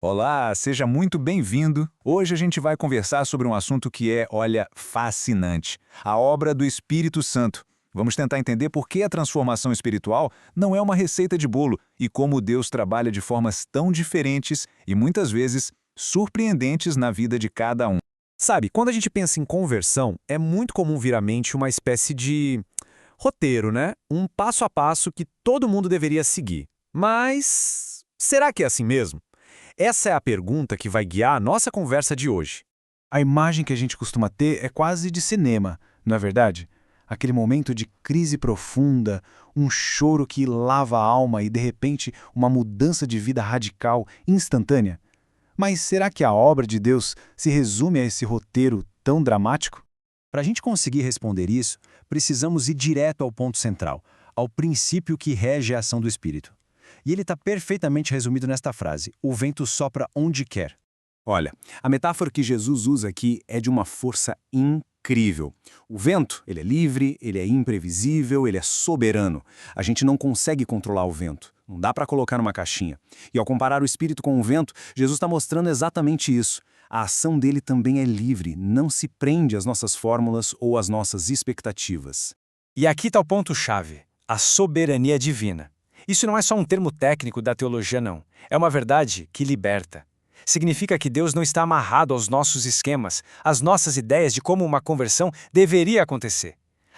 Olá, seja muito bem-vindo. Hoje a gente vai conversar sobre um assunto que é, olha, fascinante. A obra do Espírito Santo. Vamos tentar entender por que a transformação espiritual não é uma receita de bolo e como Deus trabalha de formas tão diferentes e muitas vezes surpreendentes na vida de cada um. Sabe, quando a gente pensa em conversão, é muito comum vir à mente uma espécie de roteiro, né? Um passo a passo que todo mundo deveria seguir. Mas será que é assim mesmo? Essa é a pergunta que vai guiar a nossa conversa de hoje. A imagem que a gente costuma ter é quase de cinema, não é verdade? Aquele momento de crise profunda, um choro que lava a alma e, de repente, uma mudança de vida radical, instantânea. Mas será que a obra de Deus se resume a esse roteiro tão dramático? Para a gente conseguir responder isso, precisamos ir direto ao ponto central, ao princípio que rege a ação do Espírito. E ele está perfeitamente resumido nesta frase: o vento sopra onde quer. Olha, a metáfora que Jesus usa aqui é de uma força incrível. O vento, ele é livre, ele é imprevisível, ele é soberano. A gente não consegue controlar o vento, não dá para colocar numa caixinha. E ao comparar o Espírito com o vento, Jesus está mostrando exatamente isso. A ação dele também é livre, não se prende às nossas fórmulas ou às nossas expectativas. E aqui está o ponto-chave: a soberania divina. Isso não é só um termo técnico da teologia, não. É uma verdade que liberta. Significa que Deus não está amarrado aos nossos esquemas, às nossas ideias de como uma conversão deveria acontecer.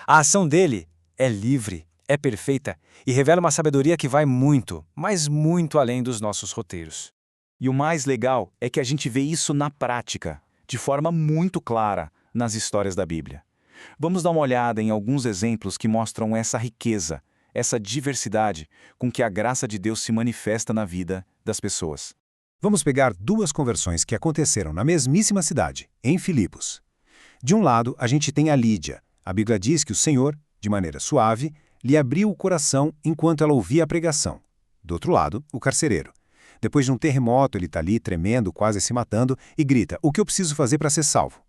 A ação dele é livre, é perfeita e revela uma sabedoria que vai muito, mas muito além dos nossos roteiros. E o mais legal é que a gente vê isso na prática, de forma muito clara, nas histórias da Bíblia. Vamos dar uma olhada em alguns exemplos que mostram essa riqueza, essa diversidade com que a graça de Deus se manifesta na vida das pessoas. Vamos pegar duas conversões que aconteceram na mesmíssima cidade, em Filipos. De um lado, a gente tem a Lídia. A Bíblia diz que o Senhor, de maneira suave, lhe abriu o coração enquanto ela ouvia a pregação. Do outro lado, o carcereiro. Depois de um terremoto, ele está ali tremendo, quase se matando, e grita: "O que eu preciso fazer para ser salvo?"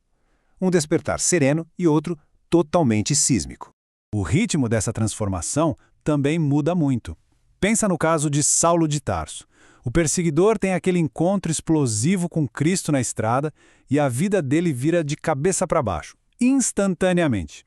Um despertar sereno e outro totalmente sísmico. O ritmo dessa transformação também muda muito. Pensa no caso de Saulo de Tarso. O perseguidor tem aquele encontro explosivo com Cristo na estrada e a vida dele vira de cabeça para baixo, instantaneamente.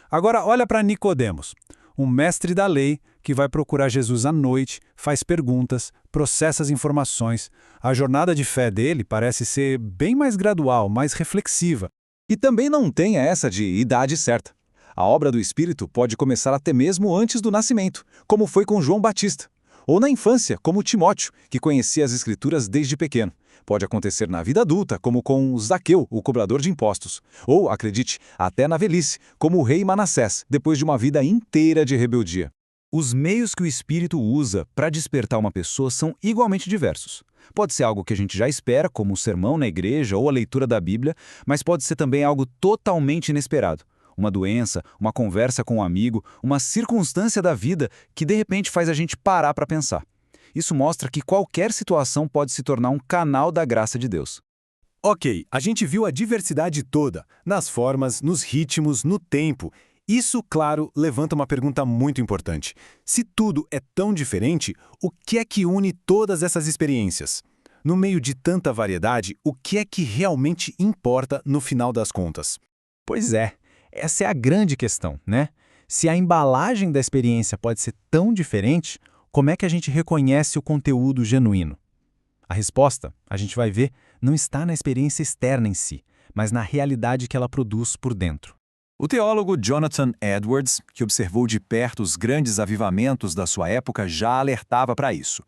Agora olha para Nicodemos, um mestre da lei que vai procurar Jesus à noite, faz perguntas, processa as informações. A jornada de fé dele parece ser bem mais gradual, mais reflexiva. E também não tem essa de idade certa. A obra do Espírito pode começar até mesmo antes do nascimento, como foi com João Batista. Ou na infância, como Timóteo, que conhecia as Escrituras desde pequeno. Pode acontecer na vida adulta, como com Zaqueu, o cobrador de impostos. Ou, acredite, até na velhice, como o rei Manassés, depois de uma vida inteira de rebeldia. Os meios que o Espírito usa para despertar uma pessoa são igualmente diversos. Pode ser algo que a gente já espera, como um sermão na igreja ou a leitura da Bíblia, mas pode ser também algo totalmente inesperado. Uma doença, uma conversa com um amigo, uma circunstância da vida que de repente faz a gente parar para pensar. Isso mostra que qualquer situação pode se tornar um canal da graça de Deus. Ok, a gente viu a diversidade toda, nas formas, nos ritmos, no tempo. Isso, claro, levanta uma pergunta muito importante. Se tudo é tão diferente, o que é que une todas essas experiências? No meio de tanta variedade, o que é que realmente importa no final das contas? Pois é, essa é a grande questão, né? Se a embalagem da experiência pode ser tão diferente, como é que a gente reconhece o conteúdo genuíno? A resposta, a gente vai ver, não está na experiência externa em si, mas na realidade que ela produz por dentro. O teólogo Jonathan Edwards, que observou de perto os grandes avivamentos da sua época, já alertava para isso.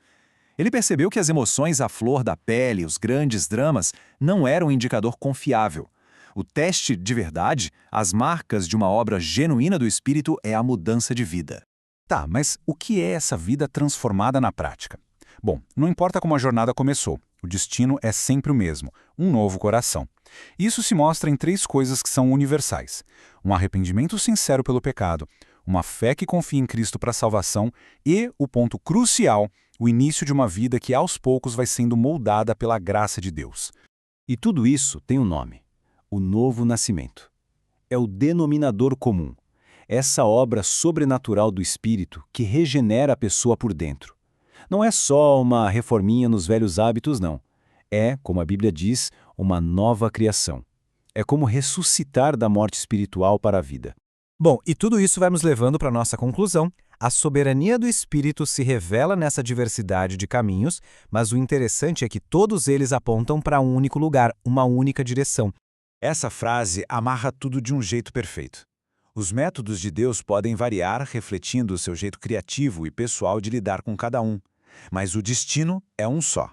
Ele percebeu que as emoções à flor da pele, os grandes dramas, não eram um indicador confiável. O teste de verdade, as marcas de uma obra genuína do Espírito, é a mudança de vida. Tá, mas o que é essa vida transformada na prática? Bom, não importa como a jornada começou, o destino é sempre o mesmo, um novo coração. Isso se mostra em três coisas que são universais: um arrependimento sincero pelo pecado, uma fé que confia em Cristo para a salvação e, o ponto crucial, o início de uma vida que aos poucos vai sendo moldada pela graça de Deus. E tudo isso tem um nome: o novo nascimento. É o denominador comum. Essa obra sobrenatural do Espírito que regenera a pessoa por dentro. Não é só uma reforminha nos velhos hábitos, não. É, como a Bíblia diz, uma nova criação. É como ressuscitar da morte espiritual para a vida. Bom, e tudo isso vai nos levando para a nossa conclusão. A soberania do Espírito se revela nessa diversidade de caminhos, mas o interessante é que todos eles apontam para um único lugar, uma única direção. Essa frase amarra tudo de um jeito perfeito. Os métodos de Deus podem variar, refletindo o seu jeito criativo e pessoal de lidar com cada um. Mas o destino é um só.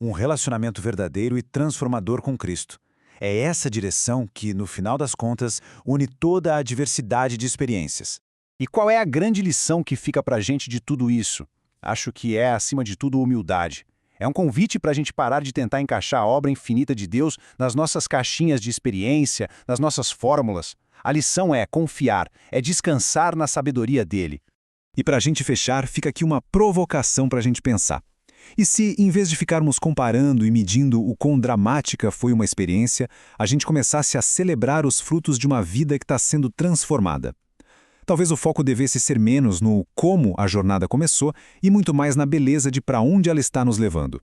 Um relacionamento verdadeiro e transformador com Cristo. É essa direção que, no final das contas, une toda a diversidade de experiências. E qual é a grande lição que fica para a gente de tudo isso? Acho que é, acima de tudo, humildade. É um convite para a gente parar de tentar encaixar a obra infinita de Deus nas nossas caixinhas de experiência, nas nossas fórmulas. A lição é confiar, é descansar na sabedoria dele. E para a gente fechar, fica aqui uma provocação para a gente pensar. E se, em vez de ficarmos comparando e medindo o quão dramática foi uma experiência, a gente começasse a celebrar os frutos de uma vida que está sendo transformada? Talvez o foco devesse ser menos no como a jornada começou e muito mais na beleza de para onde ela está nos levando.